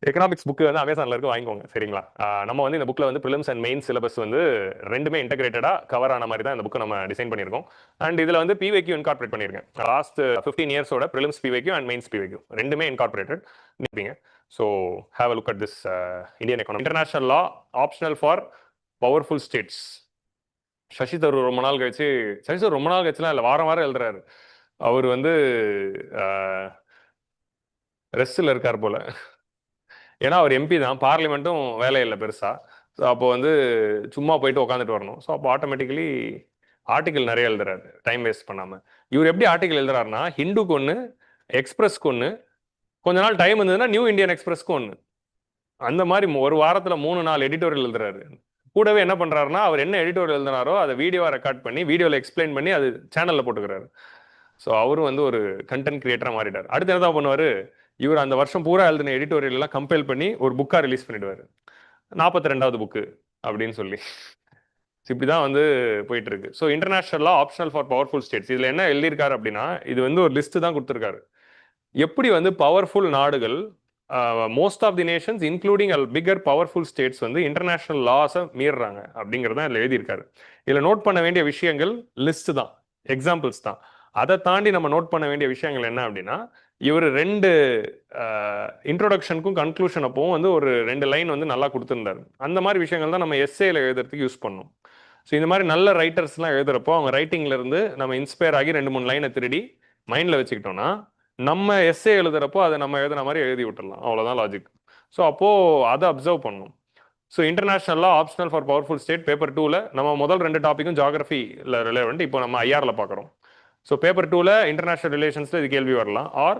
Economics book வந்து அமேசான்ல இருக்கு, வாங்கிக்கோங்க சரிங்களா. நம்ம வந்து இந்த புக்ல வந்து ப்ரிலிம்ஸ் அண்ட் மெயின் சிலபஸ் வந்து ரெண்டுமே இன்டகிரேட்டடா கவர் ஆன மாதிரி தான் இந்த புக்கு நம்ம டிசைன் பண்ணியிருக்கோம். அண்ட் இதுல வந்து பிவைக்யூ இன்கார்பரேட் பண்ணியிருக்கேன். லாஸ்ட் 15 இயர்ஸோட prelims PYQ and mains PYQ ரெண்டுமே இன்கார்பரேட்டட் நிற்பீங்க. So have a look at this Indian economy. International law optional for powerful states. Shashi Tharoor ரொம்ப நாள் கழிச்சு, சசி தரூர் ரொம்ப நாள் கழிச்சுலாம் இல்லை, வாரம் வாரம் எழுதுறாரு. அவர் வந்து ரெஸ்ட்ல இருக்கார் போல. ஏன்னா அவர் எம்பி தான், பார்லிமெண்ட்டும் வேலை இல்லை பெருசா. ஸோ அப்போ வந்து சும்மா போயிட்டு உட்காந்துட்டு வரணும். ஸோ அப்போ ஆட்டோமேட்டிக்கலி ஆர்டிக்கல் நிறைய எழுதுறாரு டைம் வேஸ்ட் பண்ணாம. இவர் எப்படி ஆர்டிக்கல் எழுதுறாருன்னா, ஹிந்துக்கு ஒன்று, எக்ஸ்பிரஸ்க்கு ஒன்று, கொஞ்ச நாள் டைம் இருந்ததுன்னா நியூ இந்தியன் எக்ஸ்பிரஸ்க்கு ஒன்று, அந்த மாதிரி ஒரு வாரத்துல 3-4 எடிட்டோரியல் எழுதுறாரு. கூடவே என்ன பண்றாருன்னா, அவர் என்ன எடிட்டோரியல் எழுதினாரோ அதை வீடியோவா ரெக்கார்ட் பண்ணி வீடியோல எக்ஸ்பிளைன் பண்ணி அது சேனல்ல போட்டுக்கிறாரு. ஸோ அவரும் வந்து ஒரு கண்டென்ட் கிரியேட்டரா மாறிட்டார். அடுத்து என்ன பண்ணுவாரு, இவர் அந்த வருஷம் பூரா எழுதின எடிட்டோரியல் எல்லாம் கம்பைல் பண்ணி ஒரு புக்கா ரிலீஸ் பண்ணிடுவாரு, 42வது புக்கு அப்படின்னு சொல்லி. இப்படிதான் வந்து போயிட்டு இருக்கு. So international law optional for powerful states, இதுல என்ன எழுதியிருக்காரு அப்படின்னா, இது வந்து ஒரு லிஸ்ட் தான் கொடுத்துருக்காரு. எப்படி வந்து பவர்ஃபுல் நாடுகள், most of the nations including bigger powerful states வந்து இன்டர்நேஷனல் லாஸை மீறுறாங்க அப்படிங்கிறத இதில் எழுதியிருக்காரு. இதில் நோட் பண்ண வேண்டிய விஷயங்கள் லிஸ்ட் தான், எக்ஸாம்பிள்ஸ் தான். அதை தாண்டி நம்ம நோட் பண்ண வேண்டிய விஷயங்கள் என்ன அப்படின்னா, இவர் 2 இன்ட்ரோடக்ஷனுக்கும் கன்க்ளூஷன் அப்பவும் வந்து ஒரு 2 லைன் வந்து நல்லா கொடுத்துருந்தாரு. அந்த மாதிரி விஷயங்கள் தான் நம்ம எஸ்ஏல எழுதுறதுக்கு யூஸ் பண்ணணும். ஸோ இந்த மாதிரி நல்ல ரைட்டர்ஸ்லாம் எழுதுறப்போ அவங்க ரைட்டிங்ல இருந்து நம்ம இன்ஸ்பயர் ஆகி 2-3 லைனை திருடி மைண்ட்ல வச்சுக்கிட்டோம்னா, நம்ம எஸ்ஏ எழுதுறப்போ அதை நம்ம எழுதுன மாதிரி எழுதி விட்டுடலாம். அவ்வளோதான் லாஜிக். ஸோ அப்போ அதை அப்சர்வ் பண்ணணும். So international optional for powerful state paper 2ல நம்ம முதல் 2 டாப்பிக்கும் ஜியாகிரபியில் ரிலேவெண்ட், இப்போ நம்ம ஐஆர்ல பார்க்குறோம். ஸோ பேப்பர் 2ல இன்டர்நேஷனல் ரிலேஷன்ஸ்ல இது கேள்வி வரலாம், or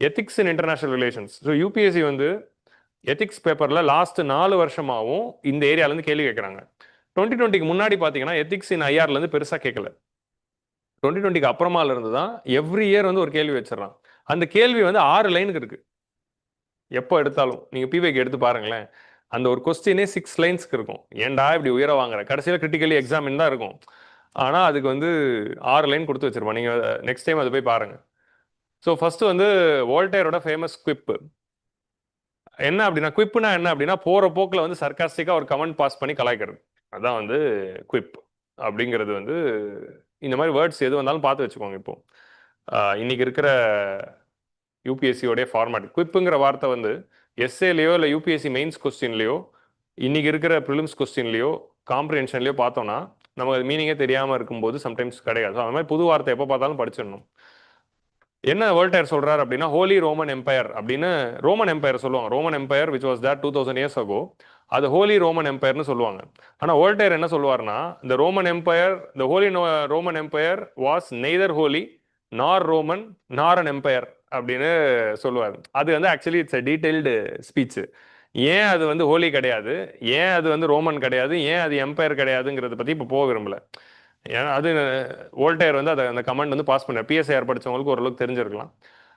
ethics in international relations. So UPSC வந்து எத்திக்ஸ் பேப்பர்ல லாஸ்ட் 4 வருஷமாவும் இந்த ஏரியாலேருந்து கேள்வி கேட்குறாங்க. 2020க்கு முன்னாடி பார்த்தீங்கன்னா எத்திக்ஸ் இன் ஐஆர்லேருந்து பெருசாக கேட்கல. 2020க்கு அப்புறமால இருந்து தான் எவ்ரி இயர் வந்து ஒரு கேள்வி வச்சிடறான். அந்த கேள்வி வந்து 6 லைனுக்கு இருக்கு. எப்போ எடுத்தாலும் நீங்க பிவைக்கு எடுத்து பாருங்களேன், அந்த ஒரு கொஸ்டினே 6 லைன்ஸ்க்கு இருக்கும். ஏன்டா இப்படி உயர வாங்குற, கடைசியில் கிரிட்டிக்கலி எக்ஸாமின் தான் இருக்கும். ஆனா அதுக்கு வந்து 6 லைன் கொடுத்து வச்சிருப்பான். நீங்க நெக்ஸ்ட் டைம் அதை போய் பாருங்க. ஸோ ஃபர்ஸ்ட் வந்து வோல்டேரோட ஃபேமஸ் குவிப் என்ன அப்படின்னா, குவிப்னா என்ன அப்படின்னா, போற போக்கில் வந்து சர்க்காஸ்டிக்கா ஒரு கமெண்ட் பாஸ் பண்ணி கலாய்க்கிறது, அதான் வந்து குவிப் அப்படிங்கிறது. வந்து இந்த மாதிரி வேர்ட்ஸ் எது வந்தாலும் பார்த்து வச்சுக்கோங்க. இப்போ இன்னைக்கு இருக்கிற யூபிஎஸ்சியோடைய ஃபார்மேட், குவிப்புங்கிற வார்த்தை வந்து எஸ்ஏலையோ இல்லை யூபிஎஸ்சி மெயின்ஸ் கொஸ்டின்லையோ, இன்னைக்கு இருக்கிற ப்ரிலிம்ஸ் கொஸ்டின்லையோ காம்ப்ரிஹென்ஷன்லையோ பார்த்தோம்னா நமக்கு அது மீனிங்கே தெரியாமல் இருக்கும்போது சம்டைம்ஸ் கிடையாது. அந்த மாதிரி புது வார்த்தை எப்போ பார்த்தாலும் படிச்சிடணும். என்ன வோல்டேர் சொல்றாரு அப்படின்னா, ஹோலி ரோமன் எம்பையர் அப்படின்னு ரோமன் எம்பையர் சொல்லுவாங்க. Roman empire which was that 2000 years ago, அது ஹோலி ரோமன் எம்பையர்னு சொல்லுவாங்க. ஆனால் வோல்டேர் என்ன சொல்லுவார்னா, இந்த Roman empire, the holy Roman empire was neither holy nor Roman nor an empire அப்படின்னு சொல்லுவார். அது வந்து actually it's a detailed speech. ஏன் அது வந்து ஹோலி கிடையாது, ஏன் அது வந்து ரோமன் கிடையாது, ஏன் அது எம்பையர் கிடையாதுங்கிறத பற்றி இப்போ போக விரும்பல. ஏன்னா அது வோல்டேர் வந்து அதை அந்த கமெண்ட் வந்து பாஸ் பண்ணார். பிஎஸ்ஐஆர் படிச்சவங்களுக்கு ஓரளவுக்கு தெரிஞ்சிருக்கலாம்.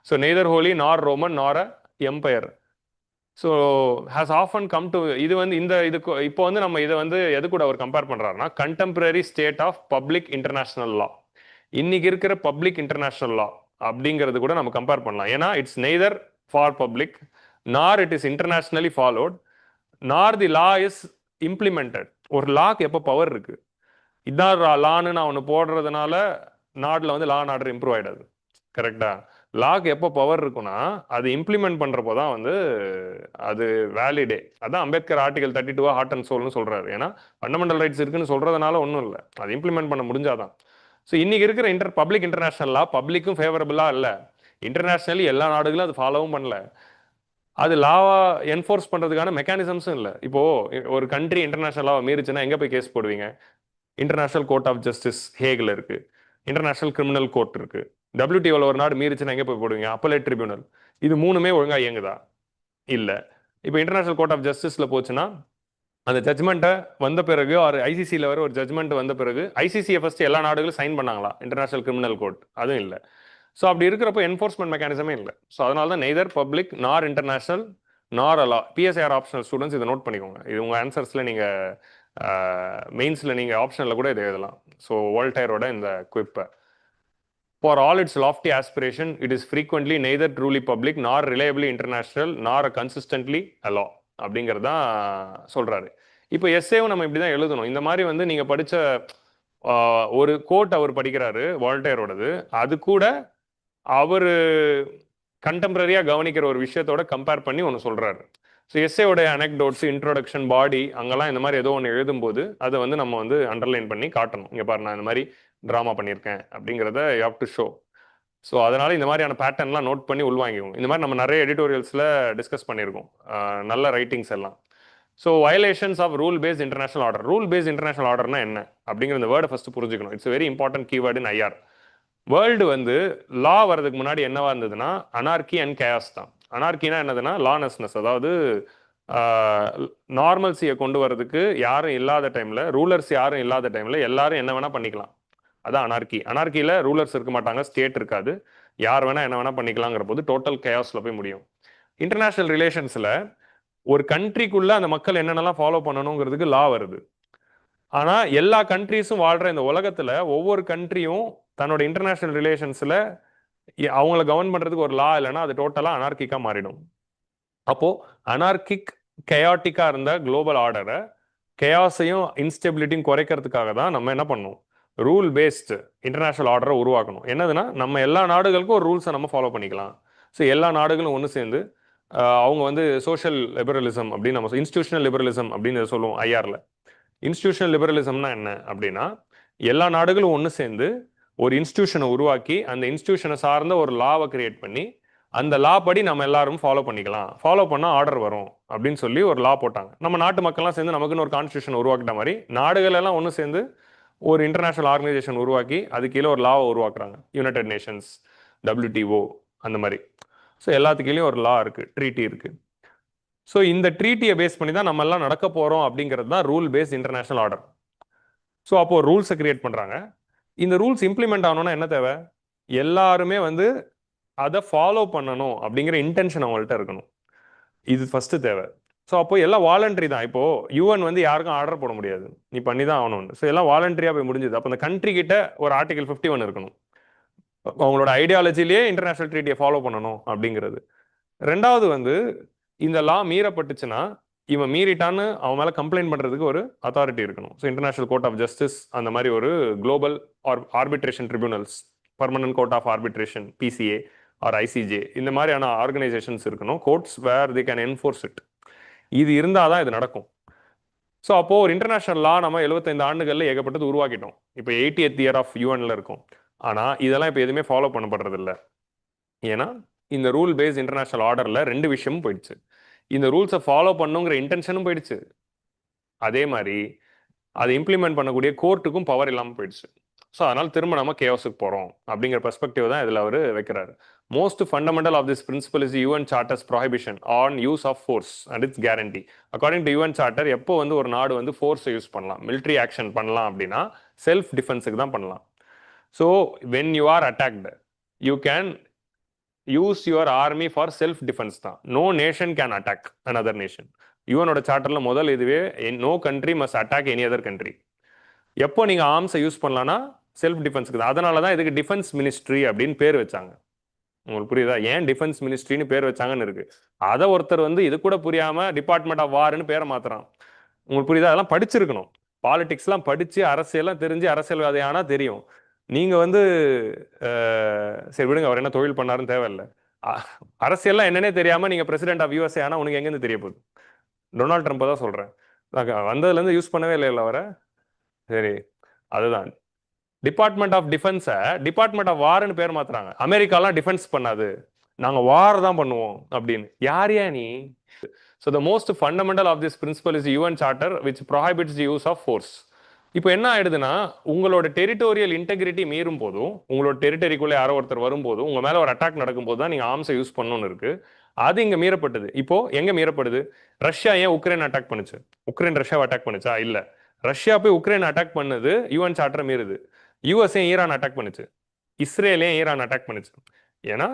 So neither holy nor Roman nor a empire. So has often come to, இது வந்து இந்த இதுக்கு இப்போ வந்து நம்ம இதை வந்து எது கூட அவர் கம்பேர் பண்றாருன்னா, contemporary state of public international law, இன்னைக்கு இருக்கிற பப்ளிக் இன்டர்நேஷனல் லா அப்படிங்கிறது கூட நம்ம கம்பேர் பண்ணலாம். ஏன்னா இட்ஸ் நெய்தர் ஃபார் பப்ளிக் நார் இட் இஸ் இன்டர்நேஷனலி ஃபாலோட் நார் தி லா இஸ் இம்ப்ளிமெண்டட். ஒரு லாக்கு எப்போ பவர் இருக்கு, இதான் லான்னு நான் ஒன்று போடுறதுனால நாட்டில் வந்து லா அண்ட் ஆர்டர் இம்ப்ரூவ் ஆகிடாது. கரெக்டா? லாக்கு எப்போ பவர் இருக்குன்னா அது இம்ப்ளிமெண்ட் பண்ணுறப்போ தான் வந்து அது வேலிடே. அதான் அம்பேத்கர் ஆர்டிகல் 32 ஹார்ட் அண்ட் சோல்னு சொல்றாரு. ஏன்னா ஃபண்டமெண்டல் ரைட்ஸ் இருக்குன்னு சொல்றதுனால ஒன்றும் இல்லை, அது இம்ப்ளிமெண்ட் பண்ண முடிஞ்சாதான். ஸோ இன்னைக்கு இருக்கிற பப்ளிக் இன்டர்நேஷனல் லா பப்ளிக்கும் ஃபேவரபிளா இல்லை, இன்டர்நேஷனலி எல்லா நாடுகளும் அது ஃபாலோவும் பண்ணல, அது லாவா என்ஃபோர்ஸ் பண்றதுக்கான மெக்கானிசம்ஸும் இல்லை. இப்போ ஒரு கண்ட்ரி இன்டர்நேஷனல் லாவை மீறிச்சுன்னா எங்க போய் கேஸ் போடுவீங்க? இன்டர்நேஷனல் கோர்ட் ஆஃப் ஜஸ்டிஸ் ஹேக்ல இருக்கு, இன்டர்நேஷனல் கிரிமினல் கோர்ட் இருக்கு. டபிள்யூடிஓல ஒரு நாடு மீறிச்சுன்னா எங்கே போய் போடுவீங்க? Appellate tribunal. இது மூணுமே ஒழுங்கா இயங்குதா? இல்லை. இப்போ இன்டர்நேஷனல் கோர்ட் ஆஃப் ஜஸ்டிஸ்ல போச்சுன்னா அந்த ஜட்மெண்ட்டை வந்த பிறகு, ஒரு ஐசிசியில் வர ஒரு ஜட்மெண்ட் வந்த பிறகு ஐசிசியை ஃபர்ஸ்ட் எல்லா நாடுகளும் சைன் பண்ணாங்களா? இன்டர்நேஷனல் கிரிமினல் கோர்ட் அதுவும் இல்லை. ஸோ அப்படி இருக்கிறப்போ என்ஃபோர்ஸ்மெண்ட் மெக்கானிசமே இல்லை. ஸோ அதனால தான் நெய்தர் பப்ளிக் நார் இன்டர்நேஷனல் நார் லா. பிஎஸ்ஐஆர் ஆப்ஷனல் ஸ்டூடெண்ட்ஸ் இதை நோட் பண்ணிக்கோங்க. இது உங்கள் ஆன்சர்ஸில் நீங்கள் மெயின்ஸில் நீங்கள் ஆப்ஷனில் கூட இதை எழுதலாம். ஸோ வோல்டேரோட இந்த குவிப்பை for all its lofty aspiration it is frequently neither truly public nor reliably international நார் கன்சிஸ்டன்ட்லி அலா அப்படிங்கிறதான் சொல்றாரு. இப்போ எஸ்ஏவும் நம்ம இப்படி தான் எழுதணும். இந்த மாதிரி வந்து நீங்க படிச்ச ஒரு கோட் அவர் படிக்கிறாரு வால்டேரோடது, அது கூட அவர் கண்டெம்பரரியா கவனிக்கிற ஒரு விஷயத்தோட கம்பேர் பண்ணி ஒன்று சொல்றாரு. ஸோ எஸ்ஏவோட அனெக்டோட்ஸ், இன்ட்ரோடக்ஷன், பாடி, அங்கெல்லாம் இந்த மாதிரி ஏதோ ஒன்று எழுதும்போது அதை வந்து நம்ம வந்து அண்டர்லைன் பண்ணி காட்டணும். இங்கே பாரு, நான் இந்த மாதிரி ட்ராமா பண்ணியிருக்கேன் அப்படிங்கிறத you have to show. So அதனால இந்த மாதிரியான பேட்டர்ன்லாம் நோட் பண்ணி உள்வாங்கிக்கோங்க. இந்த மாதிரி நம்ம நிறைய எடிட்டோரியல்ஸில் டிஸ்கஸ் பண்ணியிருக்கோம் நல்ல ரைட்டிங்ஸ் எல்லாம். So violations of rule based international order. Rule based international ஆர்டர்னா என்ன அப்படிங்கிற இந்த வேர்டை ஃபர்ஸ்ட் புரிஞ்சுக்கணும். It's very important keyword in IR. World வந்து லா வர்றதுக்கு முன்னாடி என்னவா இருந்ததுன்னா அனார்கி அண்ட் கேஸ் தான். அனார்கினா என்னதுன்னா லானஸ்னஸ், அதாவது நார்மல்சியை கொண்டு வரதுக்கு யாரும் இல்லாத டைம்ல, ரூலர்ஸ் யாரும் இல்லாத டைம்ல எல்லாரும் என்ன வேணா பண்ணிக்கலாம். அதான் அனார்கி. அனார்கியில ரூலர்ஸ் இருக்க மாட்டாங்க, ஸ்டேட் இருக்காது, யார் வேணா என்ன வேணா பண்ணிக்கலாங்கிற போது டோட்டல் கேஸ்ல போய் முடியும். இன்டர்நேஷனல் ரிலேஷன்ஸ்ல ஒரு கண்ட்ரிக்குள்ள அந்த மக்கள் என்னென்னலாம் ஃபாலோ பண்ணணுங்கிறதுக்கு லா வருது. ஆனா எல்லா கண்ட்ரிஸும் வாழ்ற இந்த உலகத்துல ஒவ்வொரு கண்ட்ரியும் தன்னோட இன்டர்நேஷனல் ரிலேஷன்ஸ்ல அவங்கள கவர்ன் பண்றதுக்கு ஒரு லா இல்லைன்னா அது டோட்டலா அனார்கிக்கா மாறிடும். அப்போ அனார்கிக் கயாட்டிக்கா இருந்த குளோபல் ஆர்டரை கயாஸையும் இன்ஸ்டெபிலிட்டியும் குறைக்கிறதுக்காக தான் நம்ம என்ன பண்ணணும், ரூல் பேஸ்டு இன்டர்நேஷனல் ஆர்டரை உருவாக்கணும். என்னதுன்னா நம்ம எல்லா நாடுகளுக்கும் ஒரு ரூல்ஸை நம்ம ஃபாலோ பண்ணிக்கலாம். ஸோ எல்லா நாடுகளும் ஒன்று சேர்ந்து அவங்க வந்து சோஷியல் லிபரலிசம் அப்படின்னு நம்ம இன்ஸ்டிடியூஷனல் லிபரலிசம் அப்படின்னு சொல்லுவோம் ஐஆர்ல. இன்ஸ்டிடியூஷனல் லிபரலிசம்னா என்ன அப்படின்னா எல்லா நாடுகளும் ஒன்று சேர்ந்து ஒரு இன்ஸ்டிடியூஷனை உருவாக்கி அந்த இன்ஸ்டிடியூஷனை சார்ந்த ஒரு லாவை கிரியேட் பண்ணி அந்த லா படி நம்ம எல்லாரும் ஃபாலோ பண்ணிக்கலாம், ஃபாலோ பண்ணால் ஆர்டர் வரும் அப்படின்னு சொல்லி ஒரு லா போட்டாங்க. நம்ம நாட்டு மக்கள்லாம் சேர்ந்து நமக்குன்னு ஒரு கான்ஸ்டியூஷன் உருவாக்கிட்ட மாதிரி நாடுகள் எல்லாம் ஒன்று சேர்ந்து ஒரு இன்டர்நேஷனல் ஆர்கனைசேஷன் உருவாக்கி அது கீழே ஒரு லாவை உருவாக்குறாங்க. யுனைடெட் நேஷன்ஸ், WTO அந்த மாதிரி. ஸோ எல்லாத்துக்கீழேயும் ஒரு லா இருக்கு, ட்ரீட்டி இருக்கு. ஸோ இந்த ட்ரீட்டியை பேஸ் பண்ணி தான் நம்ம எல்லாம் நடக்க போறோம் அப்படிங்கிறது தான் rule based international order. So அப்போ ரூல்ஸை கிரியேட் பண்றாங்க. இந்த ரூல்ஸ் இம்ப்ளிமெண்ட் ஆகணும்னா என்ன தேவை, எல்லாருமே வந்து அதை ஃபாலோ பண்ணணும் அப்படிங்கிற இன்டென்ஷன் அவங்கள்ட்ட இருக்கணும். இது ஃபர்ஸ்ட் தேவை. ஸோ அப்போ எல்லாம் வாலண்டரி தான். இப்போ யூஎன் வந்து யாருக்கும் ஆர்டர் போட முடியாது, நீ பண்ணி தான் ஆகணும். ஸோ எல்லாம் வாலண்டரியா போய் முடிஞ்சது. அப்போ அந்த கண்ட்ரி கிட்ட ஒரு ஆர்டிகல் 51 இருக்கணும், அவங்களோட ஐடியாலஜிலேயே இன்டர்நேஷனல் ட்ரீட்டியை ஃபாலோ பண்ணணும் அப்படிங்கிறது. ரெண்டாவது வந்து இந்த லா மீறப்பட்டுச்சுன்னா இவன் மீறிட்டான்னு அவன் மேலே கம்ப்ளைண்ட் பண்ணுறதுக்கு ஒரு அத்தாரிட்டி இருக்கணும். So international court of justice அந்த மாதிரி ஒரு global arbitration tribunals, permanent court of arbitration, PCA or ICJ, இந்த மாதிரியான ஆர்கனைசேஷன்ஸ் இருக்கணும், courts where they can enforce it. இது இருந்தால் தான் இது நடக்கும். ஸோ அப்போது ஒரு இன்டர்நேஷனல் லா நம்ம 75 ஆண்டுகளில் ஏகப்பட்டது உருவாக்கிட்டோம். இப்போ 80th இயர் ஆஃப் யூஎன்ல இருக்கும். ஆனால் இதெல்லாம் இப்போ எதுவுமே ஃபாலோ பண்ணப்படுறது இல்லை. ஏன்னா இந்த ரூல் பேஸ்ட் இன்டர்நேஷனல் ஆர்டரில் ரெண்டு விஷயமும் போயிடுச்சு. இந்த ரூல்ஸை ஃபாலோ பண்ணுங்கிற இன்டென்ஷனும் போயிடுச்சு, அதே மாதிரி அதை இம்ப்ளிமெண்ட் பண்ணக்கூடிய கோர்ட்டுக்கும் பவர் இல்லாமல் போயிடுச்சு. ஸோ அதனால் திரும்ப நம்ம கேஓஸுக்கு போகிறோம் அப்படிங்கிற பெர்ஸ்பெக்டிவ் தான் இதில் அவர் வைக்கிறாரு. Most fundamental of this principle is UN charter's prohibition on use of force and it's guarantee. According to UN charter எப்போ வந்து ஒரு நாடு வந்து ஃபோர்ஸை யூஸ் பண்ணலாம், மிலிட்ரி ஆக்ஷன் பண்ணலாம் அப்படின்னா செல்ஃப் டிஃபென்ஸுக்கு தான் பண்ணலாம். So when you are attacked you can use your army for self defence தான். No nation can attack another nation. யூஎனோட சார்ட்டர்ல முதல் இதுவே no country must attack any other country. எப்போ நீங்க ஆர்ம்ஸை யூஸ் பண்ணலாம்னா செல்ஃப் டிஃபென்ஸ்க்கு தான். அதனால தான் இதுக்கு டிஃபென்ஸ் மினிஸ்ட்ரி அப்படின்னு பேர் வச்சாங்க. உங்களுக்கு புரியுதா ஏன் டிஃபென்ஸ் மினிஸ்ட்ரின்னு பேர் வச்சாங்கன்னு இருக்கு. அதை ஒருத்தர் வந்து இது கூட புரியாம டிபார்ட்மெண்ட் ஆஃப் வார்னு பேரை மாத்துறான். உங்களுக்கு புரியுதா, அதெல்லாம் படிச்சிருக்கணும், பாலிடிக்ஸ்லாம் படிச்சு அரசியல்லாம் தெரிஞ்சு அரசியல்வாதியானா தெரியும். நீங்க வந்து சரி விடுங்க, அவர் என்ன தொழில் பண்ணாருன்னு தேவையில்லை. அரசியல்லாம் என்னன்னே தெரியாம நீங்க பிரசிடென்ட் ஆஃப் USA ஆனா உனக்கு எங்கேருந்து தெரிய போகுது. டொனால்ட் ட்ரம்ப் தான் சொல்றேன், வந்ததுல இருந்து யூஸ் பண்ணவே இல்லை அவரை. சரி, அதுதான் டிபார்ட்மெண்ட் ஆஃப் டிஃபென்ஸை டிபார்ட்மெண்ட் ஆஃப் வார்னு பேர் மாத்துறாங்க. அமெரிக்காலாம் டிஃபென்ஸ் பண்ணாது, நாங்க வார் தான் பண்ணுவோம் அப்படின்னு. யாரையா நீ? So the most fundamental of this principle is UN charter which prohibits the use of force. இப்போ என்ன ஆயிடுதுன்னா உங்களோட டெரிட்டோரியல் இன்டெகிரிட்டி மீறும் போதும், உங்களோட டெரிட்டரிக்குள்ள யாரோ ஒருத்தர் வரும்போதும், உங்க மேல ஒரு அட்டாக் நடக்கும் போது தான் நீங்க ஆர்ம்ஸை யூஸ் பண்ணணும்னு இருக்கு. அது இங்க மீறப்பட்டது. இப்போ எங்க மீறப்படுது? ரஷ்யா ஏன் உக்ரைன் அட்டாக் பண்ணுச்சு? உக்ரைன் ரஷ்யாவை அட்டாக் பண்ணுச்சா? இல்ல. ரஷ்யா போய் உக்ரைன் அட்டாக் பண்ணது யூஎன் சார்ட்டர் மீறுது. USA ஈரான் அட்டாக் பண்ணுச்சு, இஸ்ரேலே ஈரான் அட்டாக் பண்ணுச்சு. ஏன்னா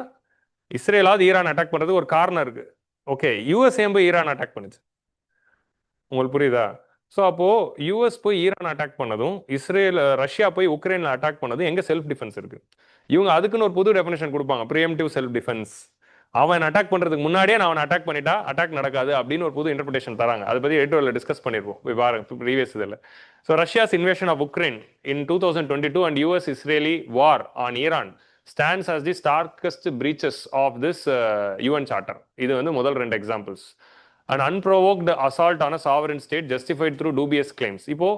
இஸ்ரேலாவது ஈரான் அட்டாக் பண்றது ஒரு காரணம் இருக்கு. ஓகே, USA போய் ஈரான் அட்டாக் பண்ணுச்சு. உங்களுக்கு புரியுதா? ஸோ அப்போ யூஎஸ் போய் ஈரான் அட்டாக் பண்ணதும் ரஷ்யா போய் உக்ரைன்ல அட்டாக் பண்ணதும் எங்க செல்ஃப் டிஃபென்ஸ் இருக்கு? இவங்க அதுக்குன்னு ஒரு புது டெஃபினேஷன் கொடுப்பாங்க, ப்ரீஎம்டிவ் செல்ஃப் டிஃபென்ஸ். அவன் அட்டாக் பண்றதுக்கு முன்னாடியே நான் அவன் அட்டாக் பண்ணிட்டா அட்டாக் நடக்காது அப்படின்னு ஒரு புது இன்டர்பிரேஷன் தராங்க. அதை பத்தி எடிட்டோரியல்ல டிஸ்கஸ் பண்ணிருப்போம் ப்ரீவியஸ் இதில். So Russia's invasion of Ukraine in 2022 and US Israeli war on Iran stands as the starkest breaches of this UN charter. இது வந்து முதல் 2 examples. An unprovoked assault on a sovereign state justified through dubious claims. இப்போ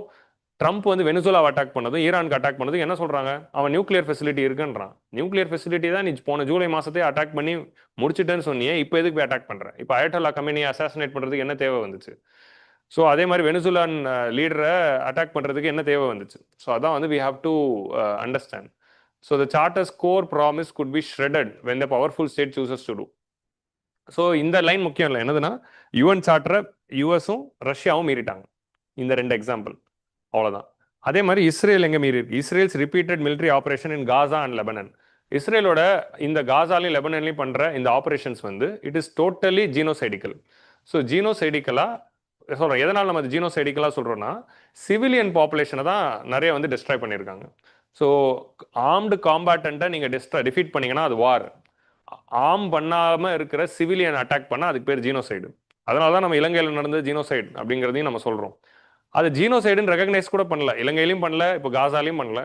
Trump வந்து வெனிசுலாவை attack பண்ணதும் ஈரானுக்கு attack பண்ணதும் என்ன சொல்றாங்க? அவன் நியூக்ளியர் ஃபெசிலிட்டி இருக்குன்றான். நியூக்ளியர் ஃபெசிலிட்டி தான் நீ போன ஜூலை மாசத்தே அட்டாக் பண்ணி முடிச்சுட்டேன்னு சொன்னியே, இப்போ எதுக்கு போய் அட்டாக் பண்ற? இப்போ அயட்டோல்லா கமேனியை அசாசினேட் பண்றதுக்கு என்ன தேவை வந்துச்சு? ஸோ அதே மாதிரி வெனிசுலான் லீடரை அட்டாக் பண்றதுக்கு என்ன தேவை வந்துச்சு? ஸோ அதான் வந்து we have to understand. So the charter's core promise could be shredded when the powerful state chooses to do. So இந்த லைன் முக்கியம் இல்லை, என்னதுன்னா யுஎன் சார்ட்டரை யூஎஸும் ரஷ்யாவும் மீறிட்டாங்க. இந்த 2 எக்ஸாம்பிள் அவ்வளோதான். அதே மாதிரி இஸ்ரேல் எங்கே மீறி இருக்கு? Israel's repeated military operation in Gaza and Lebanon. இஸ்ரேலோட இந்த காசாலையும் லெபனன்லையும் பண்ணுற இந்த ஆப்ரேஷன்ஸ் வந்து it is totally genocidical. So ஜீனோசைடிக்கலாக சொல்கிறோம். எதனால் நம்ம ஜீனோசைடிக்கலாக சொல்கிறோன்னா, சிவிலியன் பாப்புலேஷனை தான் நிறைய வந்து டிஸ்ட்ராய் பண்ணியிருக்காங்க. ஸோ ஆர்ம்டு காம்பாட்டண்ட்டை நீங்கள் டிஃபீட் பண்ணீங்கன்னா அது வார். ஆர்ம் பண்ணாமல் இருக்கிற சிவிலியன் அட்டாக் பண்ணால் அதுக்கு பேர் ஜீனோசைடு. அதனால தான் நம்ம இலங்கையில் நடந்த ஜீனோசைடு அப்படிங்கிறதையும் நம்ம சொல்கிறோம். அது ஜீனோசைடுன்னு ரெகக்னைஸ் கூட பண்ணல, இலங்கையிலையும் பண்ணல, இப்போ காசாலையும் பண்ணல.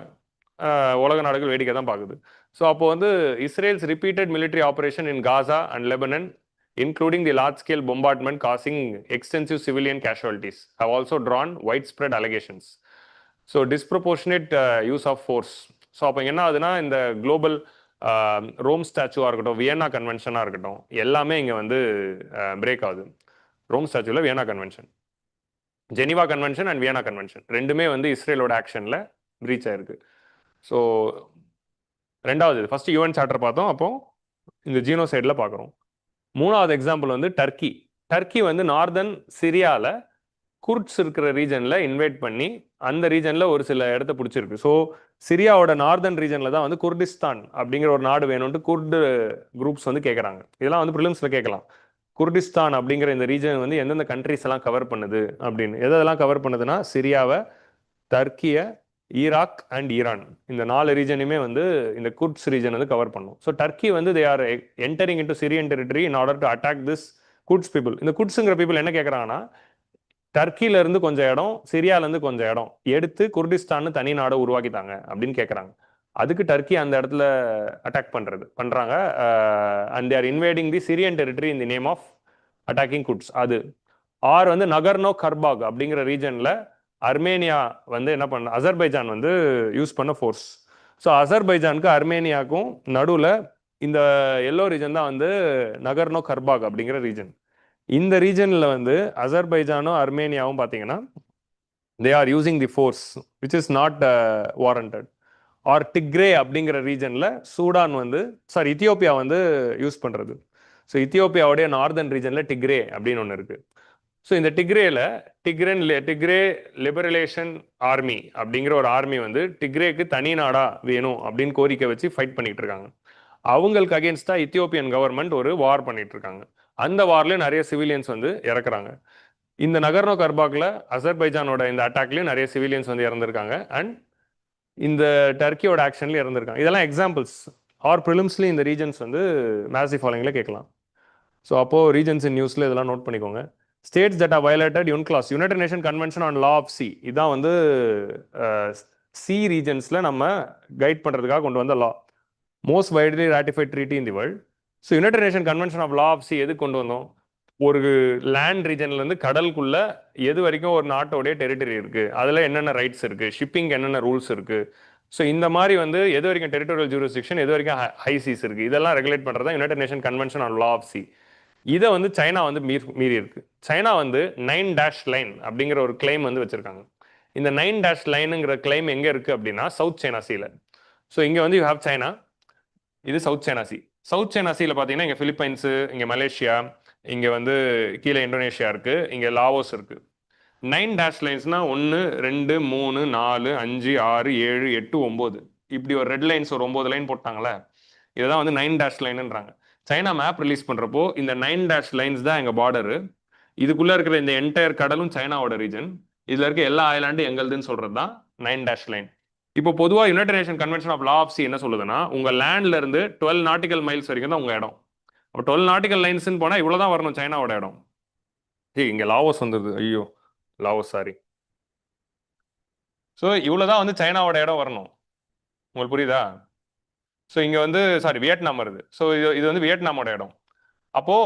உலக நாடுகள் வேடிக்கை தான் பார்க்குது. ஸோ அப்போ வந்து Israel's repeated military operation in Gaza and Lebanon including the large-scale bombardment causing extensive civilian casualties, have also drawn widespread allegations. So disproportionate use of force. So அப்போ என்ன ஆகுதுன்னா, இந்த குளோபல் ரோம் ஸ்டாச்சுவாக இருக்கட்டும், வியன்னா கன்வென்ஷனாக இருக்கட்டும், எல்லாமே இங்கே வந்து பிரேக் ஆகுது. ரோம் ஸ்டாச்சுவில் Vienna convention, Geneva convention and Vienna convention ரெண்டுமே வந்து இஸ்ரேலோட ஆக்ஷனில் பிரீச் ஆயிருக்கு. ஸோ ரெண்டாவது, ஃபர்ஸ்ட் யூஎன் சார்ட்டர் பார்த்தோம், அப்போ இந்த ஜீனோசைடில் பார்க்குறோம். மூணாவது எக்ஸாம்பிள் வந்து டர்க்கி. டர்க்கி வந்து நார்தன் சிரியாவில் குர்ட்ஸ் இருக்கிற ரீஜனில் இன்வைட் பண்ணி அந்த ரீஜனில் ஒரு சில இடத்த பிடிச்சிருக்கு. ஸோ சிரியாவோட நார்தன் ரீஜனில் தான் வந்து குர்டிஸ்தான் அப்படிங்கிற ஒரு நாடு வேணும்ட்டு குர்டு குரூப்ஸ் வந்து கேட்குறாங்க. இதெல்லாம் வந்து ப்ரிலிம்ஸில் கேட்கலாம். குர்டிஸ்தான் அப்படிங்கிற இந்த ரீஜன் வந்து எந்தெந்த கண்ட்ரிஸ் எல்லாம் கவர் பண்ணுது அப்படின்னு. எதெல்லாம் கவர் பண்ணுதுன்னா, சிரியாவை, டர்க்கியை, ஈராக் அண்ட் ஈரான், இந்த 4 ரீஜனுமே வந்து இந்த குர்ட்ஸ் ரீஜன் வந்து கவர் பண்ணும். ஸோ டர்க்கி வந்து they are entering into Syrian territory in order to attack this Kurds people. இந்த குர்ட்ஸுங்கிற பீப்புள் என்ன கேட்குறாங்கன்னா, டர்க்கில இருந்து கொஞ்சம் இடம், சிரியால இருந்து கொஞ்சம் இடம் எடுத்து குர்டிஸ்தான் தனி நாடை உருவாக்கிட்டாங்க அப்படின்னு கேட்குறாங்க. அதுக்கு டர்க்கி அந்த இடத்துல அட்டாக் பண்றாங்க. And they're invading the Syrian territory in the name of attacking Kurds. அது ஆர் வந்து நகர்னோ கர்பாக் அப்படிங்கிற ரீஜன்ல அர்மேனியா வந்து என்ன பண்ண, அசர்பைஜான் வந்து யூஸ் பண்ண ஃபோர்ஸ். ஸோ அசர்பைஜானுக்கு அர்மேனியாவுக்கும் நடுவில் இந்த எல்லோ ரீஜன் தான் வந்து நகர்னோ கர்பாக் அப்படிங்கிற ரீஜன். இந்த ரீஜனில் வந்து அசர்பைஜானும் அர்மேனியாவும் பார்த்தீங்கன்னா they are using the force which is not warranted. Or Tigray அப்படிங்கிற ரீஜனில் சூடான் வந்து இத்தியோப்பியா வந்து யூஸ் பண்ணுறது. ஸோ இத்தியோப்பியாவுடைய நார்தன் ரீஜனில் டிக்ரே அப்படின்னு ஒன்று இருக்குது. ஸோ இந்த டிக்ரே லிபரலேஷன் ஆர்மி அப்படிங்கிற ஒரு ஆர்மி வந்து டிக்ரேக்கு தனி நாடா வேணும் அப்படின்னு கோரிக்கை வச்சு ஃபைட் பண்ணிட்டு இருக்காங்க. அவங்களுக்கு அகேன்ஸ்டா இத்தியோப்பியன் கவர்மெண்ட் ஒரு வார் பண்ணிட்டு இருக்காங்க. அந்த வார்லயும் நிறைய சிவிலியன்ஸ் வந்து இறக்குறாங்க. இந்த நகர்னோ கர்பாக்ல அசர்பைஜானோட இந்த அட்டாக்லயும் நிறைய சிவிலியன்ஸ் வந்து இறந்துருக்காங்க. அண்ட் இந்த டர்க்கியோட ஆக்ஷன்ல இறந்துருக்காங்க. இதெல்லாம் எக்ஸாம்பிள்ஸ். ஆர் ப்ரிலிம்ஸ்லயும் இந்த ரீஜன்ஸ் வந்து மேசிவ் ஃபாலோயிங்ல கேட்கலாம். ஸோ அப்போ ரீஜன்ஸ் இன் நியூஸ்ல இதெல்லாம் நோட் பண்ணிக்கோங்க. States that have violated UNCLOS, United Nations Convention on Law of Sea, இதான் வந்து சி ரீஜன்ஸில் நம்ம கைட் பண்ணுறதுக்காக கொண்டு வந்த law. Most widely ratified treaty in the world. So United Nation convention of law of sea எது கொண்டு வந்தோம்? ஒரு லேண்ட் ரீஜன்லேருந்து கடலுக்குள்ள எது வரைக்கும் ஒரு நாட்டோடைய டெரிட்டரி இருக்குது, அதில் என்னென்ன ரைட்ஸ் இருக்குது, ஷிப்பிங் என்னென்ன ரூல்ஸ் இருக்குது. ஸோ இந்த மாதிரி வந்து எது வரைக்கும் டெரிட்டோரியல் ஜூரிஸ்டிக்ஷன், எது வரைக்கும் ஹை சீஸ் இருக்குது, இதெல்லாம் ரெகுலேட் பண்ணுறது தான் United Nation Convention on Law of Sea. இதை வந்து சைனா வந்து மீறி இருக்கு. சைனா வந்து 9 லைன் அப்படிங்கிற ஒரு கிளைம் வந்து வச்சிருக்காங்க. இந்த 9 லைனுங்கிற கிளைம் எங்க இருக்கு அப்படின்னா சவுத் சைனா சீல. ஸோ இங்க வந்து யூ ஹேவ் சைனா, இது south China C. South China சீல பார்த்தீங்கன்னா இங்க பிலிப்பைன்ஸ், இங்க மலேசியா, இங்க வந்து கீழே இந்தோனேஷியா இருக்கு, இங்க லாவோஸ் இருக்கு. 9 லைன்ஸ்னா 1 2 3 4 5 6 7 8 9 இப்படி ஒரு ரெட் லைன்ஸ் ஒரு 9 லைன் போட்டாங்களே, இதுதான் வந்து 9 லைன்ன்றாங்க. சைனா மேப் ரிலீஸ் பண்றப்போ இந்த 9 லைன்ஸ் தான் எங்க பார்டரு. இதுக்குள்ள இருக்கிற இந்த என்டையர் கடலும் சைனாவோட ரீஜன். இதுல இருக்க எல்லா ஐலாண்டும் எங்களுதுன்னு சொல்றது தான் 9 லைன். இப்போ பொதுவா United Nation convention of law of Sea என்ன சொல்லுதுன்னா, உங்க லேண்ட்ல இருந்து 12 நாட்டிக்கல் மைல்ஸ் வரைக்கும் தான் உங்க இடம். அப்போ 12 நாட்டிக்கல் லைன்ஸ்ன்னு போனா இவ்வளவுதான் வரணும் சைனாவோட இடம். இங்க லாவோஸ் வந்துருது, ஐயோ லாவோஸ் சாரி. ஸோ இவ்வளவுதான் வந்து சைனாவோட இடம் வரணும். உங்களுக்கு புரியுதா? ஸோ இங்க வந்து சாரி வியட்நாம் வருது. ஸோ இது வந்து வியட்நாமோட இடம். அப்போ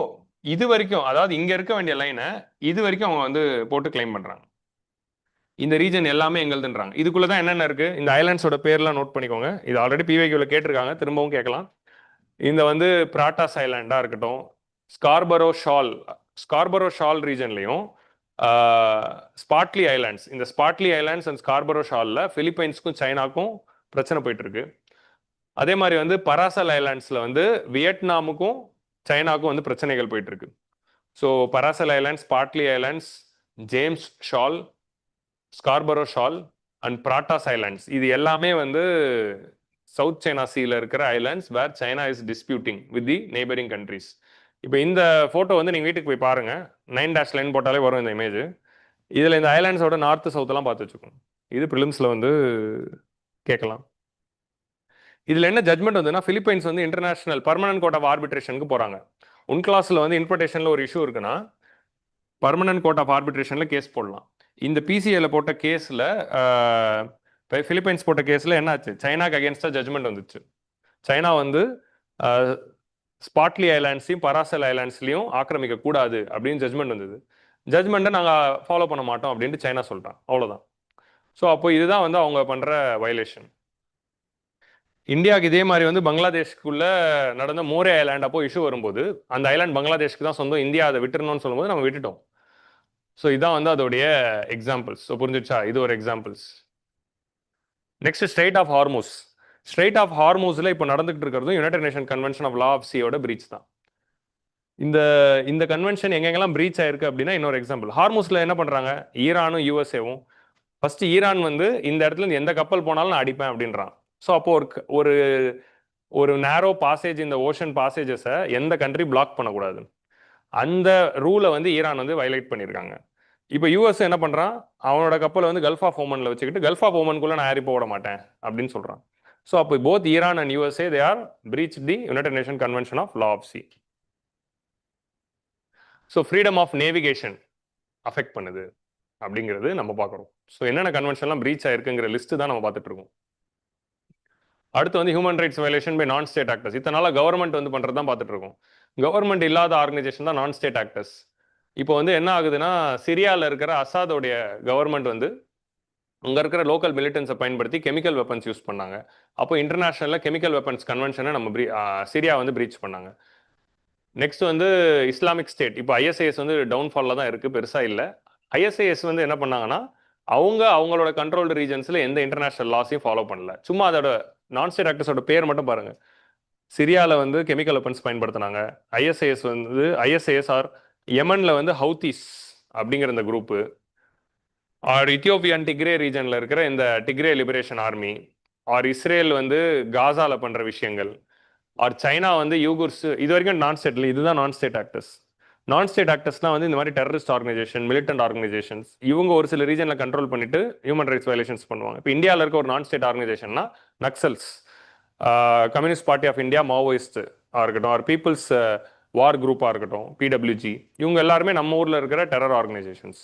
இது வரைக்கும், அதாவது இங்க இருக்க வேண்டிய லைனை இது வரைக்கும் அவங்க வந்து போட்டு கிளைம் பண்றாங்க. இந்த ரீஜன் எல்லாமே எங்களுதுன்றாங்க. இதுக்குள்ளதான் என்னென்ன இருக்கு, இந்த ஐலாண்ட்ஸோட பேர்லாம் நோட் பண்ணிக்கோங்க. இது ஆல்ரெடி பிவைக்யூல கேட்டிருக்காங்க, திரும்பவும் கேட்கலாம். இந்த வந்து பிராட்டாஸ் ஐலாண்டா இருக்கட்டும், ஸ்கார்பரோ ஷால் ரீஜன்லையும் ஸ்பாட்லி ஐலாண்ட்ஸ், இந்த ஸ்பாட்லி ஐலாண்ட்ஸ் அண்ட் ஸ்கார்பரோ ஷால்ல பிலிப்பைன்ஸ்க்கும் சைனாக்கும் பிரச்சனை போயிட்டு இருக்கு. அதே மாதிரி வந்து பராசல் ஐலாண்ட்ஸ்ல வந்து வியட்நாமுக்கும் சைனாக்கும் வந்து பிரச்சனைகள் போயிட்டு இருக்கு. So Paracel islands, Spratly islands, James Shoal, Scarborough Shoal and Pratas islands, இது எல்லாமே வந்து சவுத் சைனா சீல இருக்கிற islands where China is disputing with the neighbouring countries. இப்போ இந்த ஃபோட்டோ வந்து நீங்கள் வீட்டுக்கு போய் பாருங்க, 9 லைன் போட்டாலே வரும் இந்த இமேஜ். இதில் இந்த ஐலாண்ட்ஸோட நார்த்து சவுத்தெல்லாம் பார்த்து வச்சுக்கோங்க. இது ப்ரிலிம்ஸில் வந்து கேட்கலாம். இதில் என்ன ஜட்மெண்ட் வந்துன்னா, பிலிப்பைன்ஸ் வந்து இன்டர்நேஷனல் பர்மனன்ட் கோர்ட் ஆஃப் ஆர்பிட்ரேஷனுக்கு போகிறாங்க. உன்கிளாஸில் வந்து இன்வர்டேஷனில் ஒரு இஷ்யூ இருக்குன்னா பர்மனன்ட் கோர்ட் ஆஃப் ஆர்பிட்ரேஷனில் கேஸ் போடலாம். இந்த பிசிஏல போட்ட கேஸில், பிலிப்பைன்ஸ் போட்ட கேஸில் என்னாச்சு, சைனாக்கு அகேன்ஸ்டாக ஜட்மெண்ட் வந்துச்சு. சைனா வந்து ஸ்பாட்லி ஐலாண்ட்ஸையும் பராசல் ஐலாண்ட்ஸ்லையும் ஆக்கிரமிக்க கூடாது அப்படின்னு ஜட்மெண்ட் வந்தது. ஜட்மெண்ட்டை நாங்கள் ஃபாலோ பண்ண மாட்டோம் அப்படின்ட்டு சைனா சொல்லிட்டான், அவ்வளோதான். ஸோ அப்போ இதுதான் வந்து அவங்க பண்ணுற வயலேஷன். இந்தியாவுக்கு இதே மாதிரி வந்து பங்களாதேஷ்குள்ள நடந்த மோரே ஐலாண்ட் அப்போ இஷ்யூ வரும்போது, அந்த ஐலாண்ட் பங்களாதேஷ்க்கு தான் சொந்தம், இந்தியா அதை விட்டுறணும்னு சொல்லும்போது நம்ம விட்டுட்டோம். ஸோ இதான் வந்து அதோடைய எக்ஸாம்பிள்ஸ். ஸோ புரிஞ்சிச்சா? இது ஒரு examples. Next strait of Hormuz. Strait of ஹார்மூஸ்ல இப்போ நடந்துகிட்டு இருக்கிறதும் United Nation convention of law of சியோட பிரீச் தான். இந்த கன்வென்ஷன் எங்கெங்கெல்லாம் பிரீச் ஆயிருக்கு அப்படின்னா, இன்னொரு எக்ஸாம்பிள் ஹார்மூஸ்ல என்ன பண்றாங்க, ஈரானும் யூஎஸ்ஏவும் ஃபர்ஸ்ட் ஈரான் வந்து இந்த இடத்துல இருந்து எந்த கப்பல் போனாலும் நான் அடிப்பேன் அப்படின்றான். ஸோ அப்போ ஒரு ஒரு நேரோ பாசேஜ், இந்த ஓஷன் பாசேஜஸை எந்த கண்ட்ரி பிளாக் பண்ணக்கூடாது, அந்த ரூலை வந்து ஈரான் வந்து வயலேட் பண்ணியிருக்காங்க. இப்போ யூஎஸ் என்ன பண்றான், அவனோட கப்பலை வந்து கல்ஃப் ஆஃப் ஓமன்ல வச்சுக்கிட்டு கல்ஃப் ஆஃப் ஓமனுக்குள்ள நான் யாரி போட மாட்டேன் அப்படின்னு சொல்றான். ஸோ அப்போ both Iran and USA they are breach the United Nation convention of law of Sea. So freedom of navigation affect பண்ணுது அப்படிங்கிறது நம்ம பார்க்குறோம். ஸோ என்னென்ன கன்வென்ஷன்லாம் பிரீச் ஆயிருக்குங்கிற லிஸ்ட் தான் நம்ம பார்த்துட்டு இருக்கோம். அடுத்து வந்து ஹியூமன் ரைட்ஸ் வயலேஷன் பை நான் ஸ்டேட் ஆக்டர்ஸ். இத்தனால கவர்மெண்ட் வந்து பண்றது தான் பார்த்துட்டு இருக்கோம். கவர்மெண்ட் இல்லாத ஆர்கனைசேஷன் தான் நான் ஸ்டேட் ஆக்டர்ஸ். இப்போ வந்து என்ன ஆகுதுன்னா, சிரியாவில் இருக்கிற அசாதோடைய கவர்மெண்ட் வந்து அங்கே இருக்கிற லோக்கல் மிலிட்டன்ஸை பயன்படுத்தி கெமிக்கல் வெப்பன்ஸ் யூஸ் பண்ணாங்க. அப்போ இன்டர்நேஷனலில் கெமிக்கல் வெப்பன்ஸ் கன்வென்ஷனை நம்ம சிரியா வந்து பிரீச் பண்ணாங்க. நெக்ஸ்ட் வந்து இஸ்லாமிக் ஸ்டேட். இப்போ ஐஎஸ்ஐஎஸ் வந்து டவுன்ஃபாலில் தான் இருக்குது, பெருசாக இல்லை. ஐஎஸ்ஐஎஸ் வந்து என்ன பண்ணாங்கன்னா, அவங்களோட கண்ட்ரோல்டு ரீஜன்ஸில் எந்த இன்டர்நேஷனல் லாஸையும் ஃபாலோ பண்ணல. சும்மா அதோட நான் ஸ்டேட் ஆக்டர்ஸோட பேர் மட்டும் பாருங்க. சிரியாவில் வந்து கெமிக்கல் வெப்பன்ஸ் பயன்படுத்தினாங்க. ஐஎஸ்ஐஎஸ் ஆர் யமனில் வந்து ஹவுத்திஸ் அப்படிங்கிற இந்த குரூப்பு, ஆர் இத்தியோப்பியன் டிக்ரே ரீஜனில் இருக்கிற இந்த Tigray Liberation Army, or Israel வந்து காசால பண்ற விஷயங்கள், ஆர் சைனா வந்து யூகுர்ஸ், இது வரைக்கும் நான் ஸ்டேட்ல இதுதான் நான் ஸ்டேட் ஆக்டர்ஸ். நான் ஸ்டேட் ஆக்டர்ஸ்லாம் வந்து இந்த மாதிரி டெரரிஸ்ட் ஆர்கனைசேஷன், மிலிட்டன்ட் ஆர்கனைசேஷன்ஸ், இவங்க ஒரு சில ரீஜனில் கண்ட்ரோல் பண்ணிட்டு ஹியூமன் ரைட்ஸ் வயலேஷன்ஸ் பண்ணுவாங்க. இப்போ இந்தியாவில் இருக்க ஒரு நான் ஸ்டேட் ஆர்கனைசேஷன்னா Naxals, communist party of India, Maoist இருக்கட்டும், ஆர் பீப்புள்ஸ் வார் குரூப்பாக இருக்கட்டும், பிடபிள்யூஜி, இவங்க எல்லாருமே நம்ம ஊரில் இருக்கிற டெரர் ஆர்கனைசேஷன்ஸ்.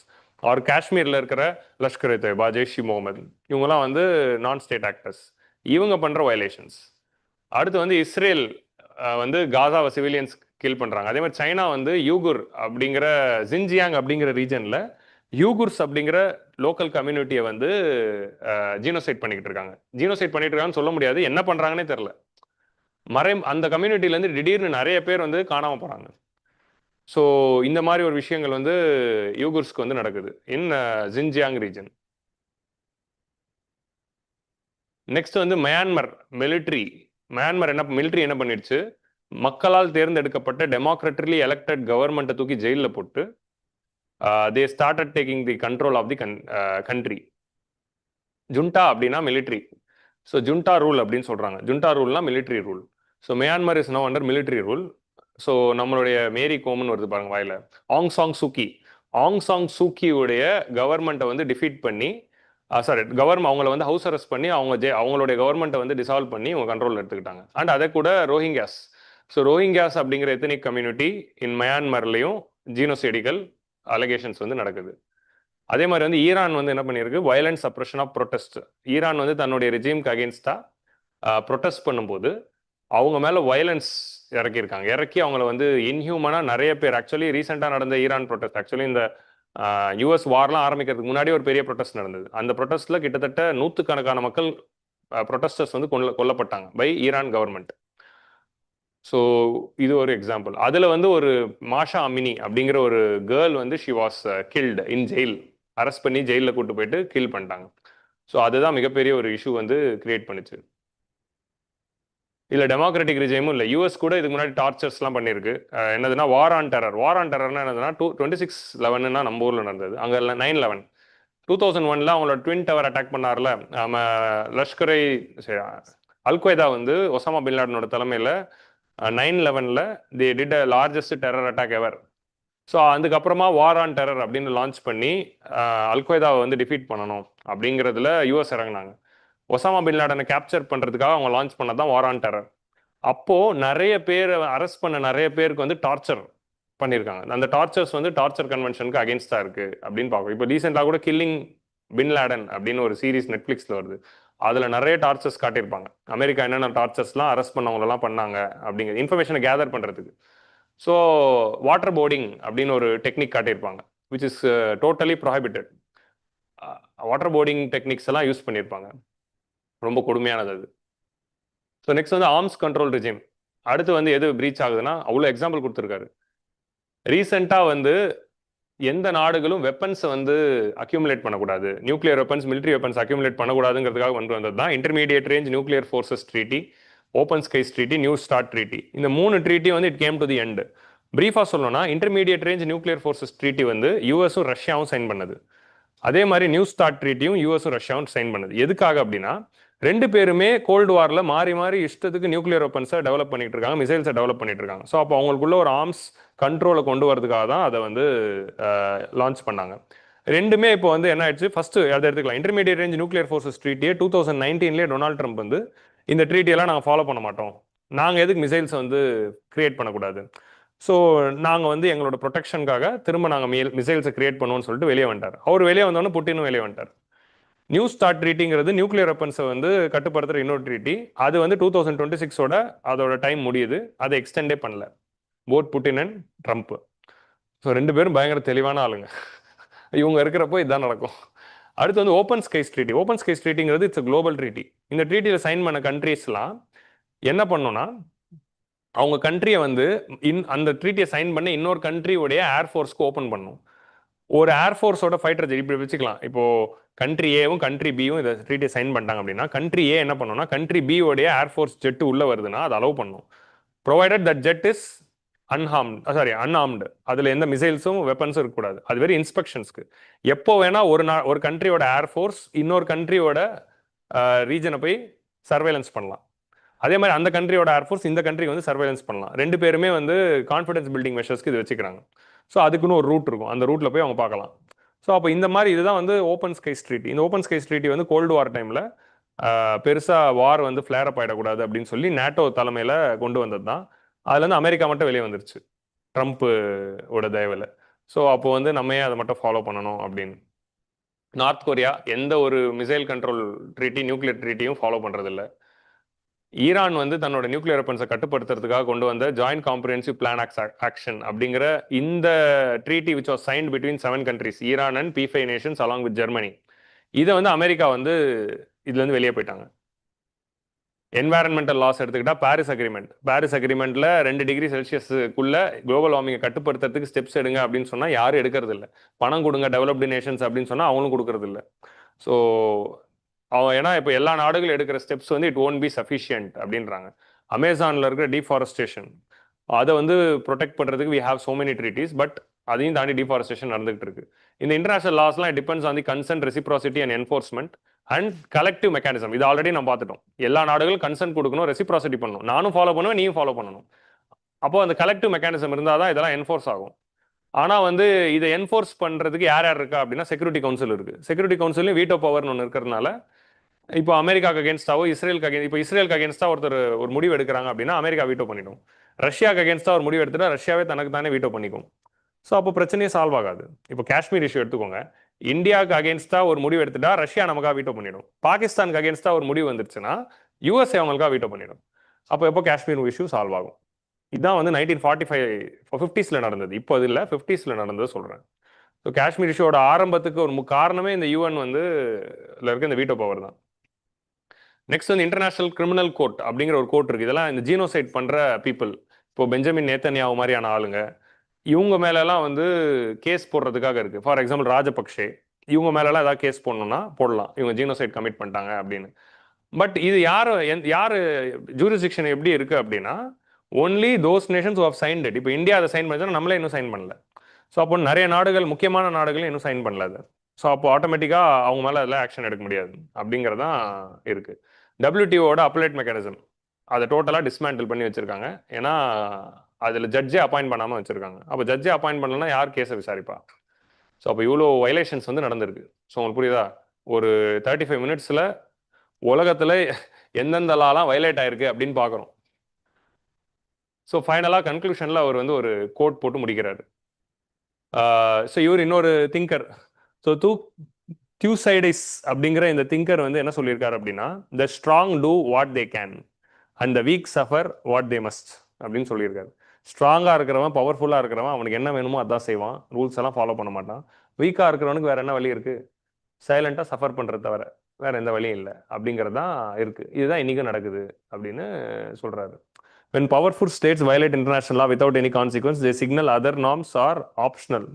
ஆர் காஷ்மீரில் இருக்கிற லஷ்கர் இ தொய்பா, ஜெய்ஷ் இ முகமது, இவங்கெல்லாம் வந்து நான் ஸ்டேட் ஆக்டர்ஸ். இவங்க பண்ணுற வயலேஷன்ஸ். அடுத்து வந்து இஸ்ரேல் வந்து காசாவை சிவிலியன்ஸ் கில் பண்ணுறாங்க. அதே மாதிரி சைனா வந்து யூகுர் அப்படிங்கிற ஜின்ஜியாங் அப்படிங்கிற ரீஜனில் யூகுர்ஸ் அப்படிங்கிற லோக்கல் கம்யூனிட்டியை வந்து ஜீனோசைட் பண்ணிக்கிட்டு இருக்காங்க. ஜீனோசைட் பண்ணிட்டு இருக்காங்கன்னு சொல்ல முடியாது, என்ன பண்ணுறாங்கன்னே தெரில. அந்த கம்யூனிட்டிலேருந்து திடீர்னு நிறைய பேர் வந்து காணாமல் போகிறாங்க. ஸோ இந்த மாதிரி ஒரு விஷயங்கள் வந்து யூகுர்ஸ்க்கு வந்து நடக்குது இன் ஜின்ஜியாங் ரீஜன். நெக்ஸ்ட் வந்து மியான்மர் மிலிட்ரி என்ன பண்ணிடுச்சு, மக்களால் தேர்ந்தெடுக்கப்பட்ட டெமோக்ராட்டிக்லி எலெக்டட் கவர்மெண்ட்டை தூக்கி ஜெயிலில் போட்டு they started taking the control of the country. Junta அப்படின்னா மிலிட்ரி. ஸோ ஜுண்டா ரூல் அப்படின்னு சொல்றாங்க. ஜுண்டா ரூல்னா military rule. So Myanmar is now under military rule. So நம்மளுடைய மேரி கோம்னு வருது பாருங்க வாயில, ஆங் சாங் சூக்கி ஆங் சாங் சூக்கியுடைய கவர்மெண்ட்டை வந்து டிஃபீட் பண்ணி சாரி கவர்மெண்ட் அவங்கள வந்து ஹவுஸ் அரெஸ்ட் பண்ணி அவங்களுடைய கவர்மெண்ட்டை வந்து டிசால்வ் பண்ணி அவங்க கண்ட்ரோல் எடுத்துக்கிட்டாங்க. அண்ட் அதே கூட ரோஹிங்கியாஸ். ஸோ ரோஹிங்கியாஸ் அப்படிங்கிற எத்தனிக் கம்யூனிட்டி இன் மயான்மர்லையும் ஜீனோசைடிக்கல் அலிகேஷன்ஸ் வந்து நடக்குது. அதே மாதிரி வந்து ஈரான் வந்து என்ன பண்ணியிருக்கு, violence suppression of protest. Iran வந்து தன்னுடைய ரெஜிம்க்கு அகேன்ஸ்டா ப்ரொட்டஸ்ட் பண்ணும்போது அவங்க மேலே வயலன்ஸ் இறக்கியிருக்காங்க. இறக்கி அவங்கள வந்து இன்ஹியூமனாக நிறைய பேர் ஆக்சுவலி ரீசெண்டாக நடந்த ஈரான் ப்ரொட்டஸ்ட், ஆக்சுவலி இந்த யூஎஸ் வார்லாம் ஆரம்பிக்கிறதுக்கு முன்னாடி ஒரு பெரிய ப்ரொட்டஸ்ட் நடந்தது. அந்த ப்ரொட்டஸ்ட்ல கிட்டத்தட்ட நூற்றுக்கணக்கான மக்கள் ப்ரொட்டஸ்டர்ஸ் வந்து கொல்லப்பட்டாங்க பை ஈரான் கவர்மெண்ட். ஸோ இது ஒரு எக்ஸாம்பிள். அதில் வந்து ஒரு மாஷா அமினி அப்படிங்கிற ஒரு கேர்ள் வந்து she was guild in jail. Arrest பண்ணி ஜெயிலில் கூட்டு போயிட்டு கில் பண்ணிட்டாங்க. ஸோ அதுதான் மிகப்பெரிய ஒரு இஷ்யூ வந்து கிரியேட் பண்ணுச்சு. இல்லை டெமோக்ராட்டிக் ரிஜைமும் இல்லை. யூஎஸ் கூட இதுக்கு முன்னாடி டார்ச்சர்ஸ்லாம் பண்ணியிருக்கு. என்னதுன்னா war on terror. War on டெரர்னா என்னதுன்னா 26/11 நம்ம ஊரில் நடந்தது. அங்கே 9/11 2001 அவங்களோட ட்வின் டவர் அட்டாக் பண்ணார்ல நம்ம லஷ்கரை அல்கொய்தா வந்து ஒசாமா பின் லாடனோட தலைமையில் 9/11 the did a largest terror attack ever. So அதுக்கப்புறமா வார் ஆன் டெரர் அப்படின்னு லான்ச் பண்ணி அல்கொய்தாவை வந்து டிஃபீட் பண்ணணும் அப்படிங்கிறதுல யூஎஸ் இறங்கினாங்க. ஒசாமா பின் லாடனை கேப்சர் பண்ணுறதுக்காக அவங்க லான்ச் பண்ணதான் வார் ஆன் டெரர். அப்போது நிறைய பேர் அரெஸ்ட் பண்ண நிறைய பேருக்கு வந்து டார்ச்சர் பண்ணியிருக்காங்க. அந்த டார்ச்சர்ஸ் வந்து டார்ச்சர் கன்வென்ஷனுக்கு அகேன்ஸ்டாக இருக்குது அப்படின்னு பார்க்கும். இப்போ ரீசெண்டாக கூட கில்லிங் பின் லாடன் அப்படின்னு ஒரு சீரீஸ் நெட்ஃப்ளிக்ஸில் வருது. அதில் நிறைய டார்ச்சர்ஸ் காட்டியிருப்பாங்க. அமெரிக்கா என்னென்ன டார்ச்சர்ஸ்லாம் அரெஸ்ட் பண்ணவங்களெல்லாம் பண்ணாங்க அப்படிங்கிற இன்ஃபர்மேஷனை கேதர் பண்ணுறதுக்கு. ஸோ வாட்டர் போர்டிங் அப்படின்னு ஒரு டெக்னிக் காட்டியிருப்பாங்க, which is totally prohibited. Water boarding techniques எல்லாம் யூஸ் பண்ணியிருப்பாங்க. ரொம்ப கொடுமையானது அது. ஸோ நெக்ஸ்ட் வந்து ஆர்ம்ஸ் கண்ட்ரோல் ரிஜிம். அடுத்து வந்து எது பிரீச் ஆகுதுன்னா அவ்வளோ எக்ஸாம்பிள் கொடுத்துருக்காரு. ரீசெண்டாக வந்து எந்த நாடுகளும் வெப்பன்ஸை வந்து அக்யூமுலேட் பண்ணக்கூடாது, nuclear weapons military weapons accumulate பண்ணக்கூடாதுங்கிறதுக்காக வந்தது தான் intermediate range nuclear forces treaty, open skies treaty, new START treaty. இந்த 3 ட்ரீட்டி வந்து it came to the end. பிரீஃபாக சொல்லணும்னா intermediate range nuclear forces treaty வந்து யூஎஸும் ரஷ்யாவும் சைன் பண்ணது. அதே மாதிரி நியூ ஸ்டார்ட் ட்ரீட்டியும் யூஎஸும் ரஷ்யாவும் சைன் பண்ணது. எதுக்காக அப்படின்னா ரெண்டு பேருமே கோல்டு வாரில் மாறி மாறி இஷ்டத்துக்கு நியூக்ளியர் வெப்பன்ஸை டெவலப் பண்ணிட்டு இருக்காங்க, மிசைல்ஸை டெவலப் பண்ணிட்டு இருக்காங்க. ஸோ அப்போ அவங்களுக்குள்ள ஒரு ஆர்ம்ஸ் கண்ட்ரோலை கொண்டு வரதுக்காக தான் அதை வந்து லான்ச் பண்ணாங்க. ரெண்டுமே இப்போ வந்து என்ன ஆயிடுச்சு, ஃபர்ஸ்ட் அதை எடுத்துக்கலாம். இன்டர்மீடியட் ரேஞ்ச் நியூக்ளியர் ஃபோர்ஸஸ் ட்ரீட்டியை 2019 டொனால்ட் ட்ரம்ப் வந்து இந்த ட்ரீட்டியெல்லாம் நாங்கள் ஃபாலோ பண்ண மாட்டோம், நாங்கள் எதுக்கு மிசைல்ஸை வந்து கிரியேட் பண்ணக்கூடாது, ஸோ நாங்கள் வந்து எங்களோட ப்ரொடெக்ஷனுக்காக திரும்ப நாங்கள் மிசைல்ஸை கிரியேட் பண்ணுவோம்னு சொல்லிட்டு வெளியே வந்துட்டார். அவர் வெளியே வந்தோடனே புட்டினும் வெளியே வந்துட்டார். நியூ ஸ்டார்ட் ட்ரீட்டிங்கிறது நியூக்ளியர் வெப்பன்ஸை வந்து கட்டுப்படுத்துகிற இன்னொரு ட்ரீட்டி. அது வந்து 2026 அதோட டைம் முடியுது, அதை எக்ஸ்டெண்டே பண்ணல both Putin and Trump. So ரெண்டு பேரும் பயங்கர தெளிவான ஆளுங்க. இவங்க இருக்கிறப்போ இதுதான் நடக்கும். அடுத்து வந்து open skies treaty. Open skies ட்ரீட்டிங்கிறது இட்ஸ் குளோபல் ட்ரீட்டி. இந்த ட்ரீட்டியில் சைன் பண்ண கண்ட்ரீஸ்லாம் என்ன பண்ணோன்னா அவங்க கண்ட்ரியை வந்து அந்த ட்ரீட்டியை சைன் பண்ண இன்னொரு கண்ட்ரியோடைய ஏர்ஃபோர்ஸ்க்கு ஓப்பன் பண்ணும். ஒரு ஏர்ஃபோர்ஸோட ஃபைட்டர் ஜெட் இப்படி வச்சுக்கலாம். இப்போ கண்ட்ரி ஏவும் கண்ட்ரி பியும் இதை ட்ரீட்டியை சைன் பண்ணிட்டாங்க அப்படின்னா கண்ட்ரி ஏ என்ன பண்ணணும்னா கண்ட்ரி பி உடைய ஏர்ஃபோர்ஸ் ஜெட் உள்ள வருதுன்னா அதை அலோவ் பண்ணும், ப்ரொவைடட் தட் ஜெட் இஸ் அன்ஆர்ம்டு. அதில் எந்த மிசைல்ஸும் வெப்பன்ஸும் இருக்கக்கூடாது. அது வெறும் இன்ஸ்பெக்ஷன்ஸ்க்கு. எப்போ வேணா ஒரு கண்ட்ரியோட ஏர்ஃபோர்ஸ் இன்னொரு கண்ட்ரியோட ரீஜனை போய் சர்வேலன்ஸ் பண்ணலாம். அதே மாதிரி அந்த கண்ட்ரியோட ஏர்ஃபோர்ஸ் இந்த கண்ட்ரிக்கு வந்து சர்வேலன்ஸ் பண்ணலாம். ரெண்டு பேருமே வந்து கான்ஃபிடன்ஸ் பில்டிங் மெஷர்ஸ்க்கு இது வச்சுக்கிறாங்க. ஸோ அதுக்குன்னு ஒரு ரூட் இருக்கும், அந்த ரூட்டில் போய் அவங்க பார்க்கலாம். ஸோ அப்போ இந்த மாதிரி இதுதான் வந்து ஓப்பன் ஸ்கைஸ் ட்ரீட்டி. இந்த ஓப்பன் ஸ்கைஸ் ட்ரீட்டி வந்து கோல்டு வார் டைமில் பெருசாக வார் வந்து ஃப்ளேர் அப் ஆகிடக்கூடாது அப்படின்னு சொல்லி நேட்டோ தலைமையில் கொண்டு வந்தது தான். அதுலேருந்து அமெரிக்கா மட்டும் வெளியே வந்துருச்சு ட்ரம்ப்போட தயவில். ஸோ அப்போ வந்து நம்ம ஏன் அதை மட்டும் ஃபாலோ பண்ணணும் அப்படின்னு. நார்த் கொரியா எந்த ஒரு மிசைல் கண்ட்ரோல் ட்ரீட்டி நியூக்ளியர் ட்ரீட்டியும் ஃபாலோ பண்ணுறதில்ல. ஈரான் வந்து தன்னோட நியூக்ளியர் வெப்பன்ஸை கட்டுப்படுத்துறதுக்காக கொண்டு வந்த ஜாயிண்ட் காம்ப்ரிஹென்சிவ் பிளான் ஆக்ஷன் அப்படிங்கிற இந்த treaty which was signed between 7 countries, Iran and P5 Nations along with Germany. இதை வந்து அமெரிக்கா வந்து இதுலேருந்து வெளியே போயிட்டாங்க. என்வாரன்மெண்டல் லாஸ் எடுத்துக்கிட்டா பாரிஸ் அக்ரிமெண்ட்ல 2 டிகிரி செல்சியஸுக்குள்ள குளோபல் வார்மிங்கை கட்டுப்படுத்துறதுக்கு ஸ்டெப்ஸ் எடுங்க அப்படின்னு சொன்னால் யாரும் எடுக்கிறது இல்லை. பணம் கொடுங்க டெவலப்டு நேஷன்ஸ் அப்படின்னு சொன்னால் அவங்களும் கொடுக்கறது இல்லை. ஸோ ஏன்னா இப்போ எல்லா நாடுகளும் எடுக்கிற ஸ்டெப்ஸ் வந்து இட் ஓன்ட் பி சஃபிஷியன்ட் அப்படின்றாங்க. அமேசானில் இருக்கிற டீஃபாரஸ்டேஷன் அதை வந்து ப்ரொடெக்ட் பண்ணுறதுக்கு we have so many treaties, but அதையும் தாண்டி டீஃபாரஸ்டேஷன் நடந்துகிட்டு இருக்கு. இந்த இன்டர்நேஷனல் லாஸ்லாம் depends on the consent, reciprocity and enforcement and collective mechanism. இது ஆல்ரெடி நம்ம பார்த்துட்டோம். எல்லா நாடுகளும் கன்சென்ட் கொடுக்கணும், ரெசிப்ராசிட்டி பண்ணணும், நானும் ஃபாலோ பண்ணுவேன் நீயும் ஃபாலோ பண்ணணும். அப்போ அந்த கலெக்டிவ் மெக்கானிசம் இருந்தால் தான் இதெல்லாம் என்ஃபோர்ஸ் ஆகும். ஆனால் வந்து இதை என்ஃபோர்ஸ் பண்ணுறதுக்கு யார் யார் இருக்கா அப்படின்னா செக்யூரிட்டி கவுன்சில் இருக்குது. செக்யூரிட்டி கவுன்சிலையும் வீட்டோ பவர்னு ஒன்று இருக்கிறதுனால இப்போ அமெரிக்காவுக்கு அகேன்ஸ்டாவோ இஸ்ரேலுக்கு இப்போ இஸ்ரேலுக்கு அகேன்ஸ்டா ஒருத்தர் ஒரு முடிவு எடுக்கிறாங்க அப்படின்னா அமெரிக்கா வீட்டோ பண்ணிடும். ரஷ்யாவுக்கு அகேன்ஸ்டா ஒரு முடிவு எடுத்துட்டா ரஷ்யாவே தனக்கு தானே வீட்டோ பண்ணிக்கும். ஸோ அப்போ பிரச்சனையே சால்வ் ஆகாது. இப்போ காஷ்மீர் இஷ்யூ எடுத்துக்கோங்க. இந்தியாவுக்கு அகேன்ஸ்டா ஒரு முடிவு எடுத்துட்டா ரஷ்யா நமக்காக வீட்டோ பண்ணிடும். பாகிஸ்தானுக்கு அகேன்ஸ்டா ஒரு முடிவு வந்துருச்சுன்னா யூஎஸ்ஏ அவங்களுக்காக வீட்டோ பண்ணிடும். அப்போ எப்போ காஷ்மீர் இஷ்யூ சால்வ் ஆகும்? இதுதான் வந்து 1945 50s நடந்தது. இப்போ அது இல்லை, 50s நடந்தது சொல்கிறேன். ஸோ காஷ்மீர் இஷ்யூவோட ஆரம்பத்துக்கு ஒரு காரணமே இந்த யூஎன் வந்து இருக்க இந்த வீட்டோ பவர் தான். நெக்ஸ்ட் வந்து இன்டர்நேஷனல் கிரிமினல் கோர்ட் அப்படிங்கிற ஒரு கோர்ட் இருக்கு. இதெல்லாம் இந்த ஜீனோசைட் பண்ற பீப்புள், இப்போ பெஞ்சமின் நேத்தன்யாவு மாதிரியான ஆளுங்க, இவங்க மேலெல்லாம் வந்து கேஸ் போடுறதுக்காக இருக்கு. ஃபார் எக்ஸாம்பிள் ராஜபக்ஷே, இவங்க மேலெல்லாம் ஏதாவது கேஸ் போடணும்னா போடலாம், இவங்க ஜீனோசைட் கமிட் பண்ணிட்டாங்க அப்படின்னு. பட் இது யாரு ஜூரிஸ்டிக்ஷன் எப்படி இருக்கு அப்படின்னா only those nations have signed it. இப்போ இந்தியா அதை சைன் பண்ணா நம்மளே இன்னும் சைன் பண்ணல. ஸோ அப்போ நிறைய நாடுகள், முக்கியமான நாடுகள் இன்னும் சைன் பண்ணல அது. ஸோ அப்போ ஆட்டோமேட்டிக்காக அவங்க மேலே அதில் ஆக்ஷன் எடுக்க முடியாது அப்படிங்கிறதான் இருக்கு. டபிள்யூடிஓட அப்பலேட் மெக்கானிசம் அதை டோட்டலாக டிஸ்மேண்டில் பண்ணி வச்சிருக்காங்க. ஏன்னா அதில் ஜட்ஜே அப்பாயிண்ட் பண்ணாமல் வச்சிருக்காங்க. அப்போ ஜட்ஜே அப்பாயிண்ட் பண்ணலன்னா யார் கேஸை விசாரிப்பா? ஸோ அப்போ இவ்வளோ வயலேஷன்ஸ் வந்து நடந்திருக்கு. ஸோ உங்களுக்கு புரியுதா? ஒரு 35 மினிட்ஸில் உலகத்தில் எந்தெந்த லாலாம் வயலேட் ஆயிருக்கு அப்படின்னு பார்க்குறோம். ஸோ ஃபைனலாக கன்க்ளூஷனில் அவர் வந்து ஒரு கோட் போட்டு முடிக்கிறாரு. ஸோ இவர் இன்னொரு திங்கர், ஸோ தியூசைடிஸ் அப்படிங்கிற இந்த திங்கர் வந்து என்ன சொல்லியிருக்காரு அப்படின்னா, the strong do what they can and the weak suffer what they must அப்படின்னு சொல்லியிருக்காரு. ஸ்ட்ராங்காக இருக்கிறவன், பவர்ஃபுல்லாக இருக்கிறவன் அவனுக்கு என்ன வேணுமோ அதான் செய்வான், ரூல்ஸ் எல்லாம் ஃபாலோ பண்ண மாட்டான். வீக்காக இருக்கிறவனுக்கு வேற என்ன வழி இருக்கு? சைலண்டாக சஃபர் பண்ணுறது தவிர வேற எந்த வழியும் இல்லை அப்படிங்கிறது தான் இருக்கு. இதுதான் இன்னைக்கும் நடக்குது அப்படின்னு சொல்றாரு. When powerful states violate international law without any consequence, they signal other norms are optional.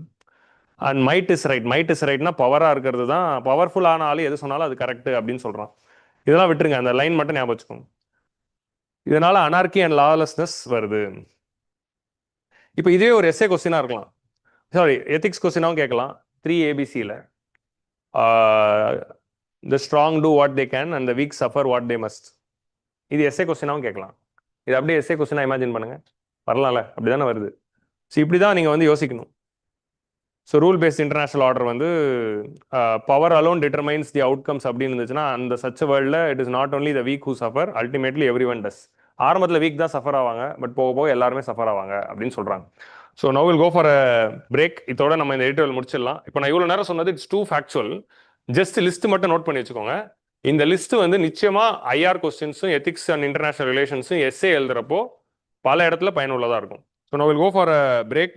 And might is right. Might is rightனா பவரா இருக்கிறது தான், பவர்ஃபுல் ஆன ஆளு எது சொன்னாலும் அது கரெக்ட் அப்படின்னு சொல்றான். இதெல்லாம் விட்டுருங்க, அந்த லைன் மட்டும் ஞாபகம் வச்சுக்கோங்க. இதனால அனார்கி அண்ட் லாலெஸ்னஸ் வருது. இப்போ இதே ஒரு எஸ்ஏ கொஸ்டினா இருக்கலாம், சாரி எத்திக்ஸ் கொஸ்டினாவும் கேட்கலாம். 3 ABCல the strong do what they can and the weak suffer what they must. இது எஸ்ஏ கொஸ்டினாவும் கேட்கலாம். இது அப்படியே எஸ்ஏ கொஸ்டினா இமேஜின் பண்ணுங்க, வரலாம்ல? அப்படிதானே வருது. ஸோ இப்படி தான் நீங்கள் வந்து யோசிக்கணும். So rule based international order வந்து power alone determines the outcomes அப்படின்னு இருந்துச்சுன்னா அந்த சச் வேர்ல்டில் it is not only the weak who suffer, ultimately every one does. ஆரம்பத்தில் வீக் தான் சஃபர் ஆவாங்க, பட் போக போக எல்லாருமே சஃபர் ஆவாங்க அப்படின்னு சொல்கிறாங்க. So now will go for a break. இதோட நம்ம இந்த எடிட்டோரியல் முடிச்சிடலாம். இப்போ நான் இவ்வளோ நேரம் சொன்னது it's too factual. Just list மட்டும் நோட் பண்ணி வச்சுக்கோங்க. இந்த லிஸ்ட் வந்து நிச்சயமா ஐஆர் கொஸ்டின்ஸும் எத்திக்ஸ் அண்ட் இன்டர்நேஷனல் ரிலேஷன்ஸும் எஸ்ஏ எழுதுறப்போ பல இடத்துல பயனுள்ளதாக இருக்கும். So now will go for a break.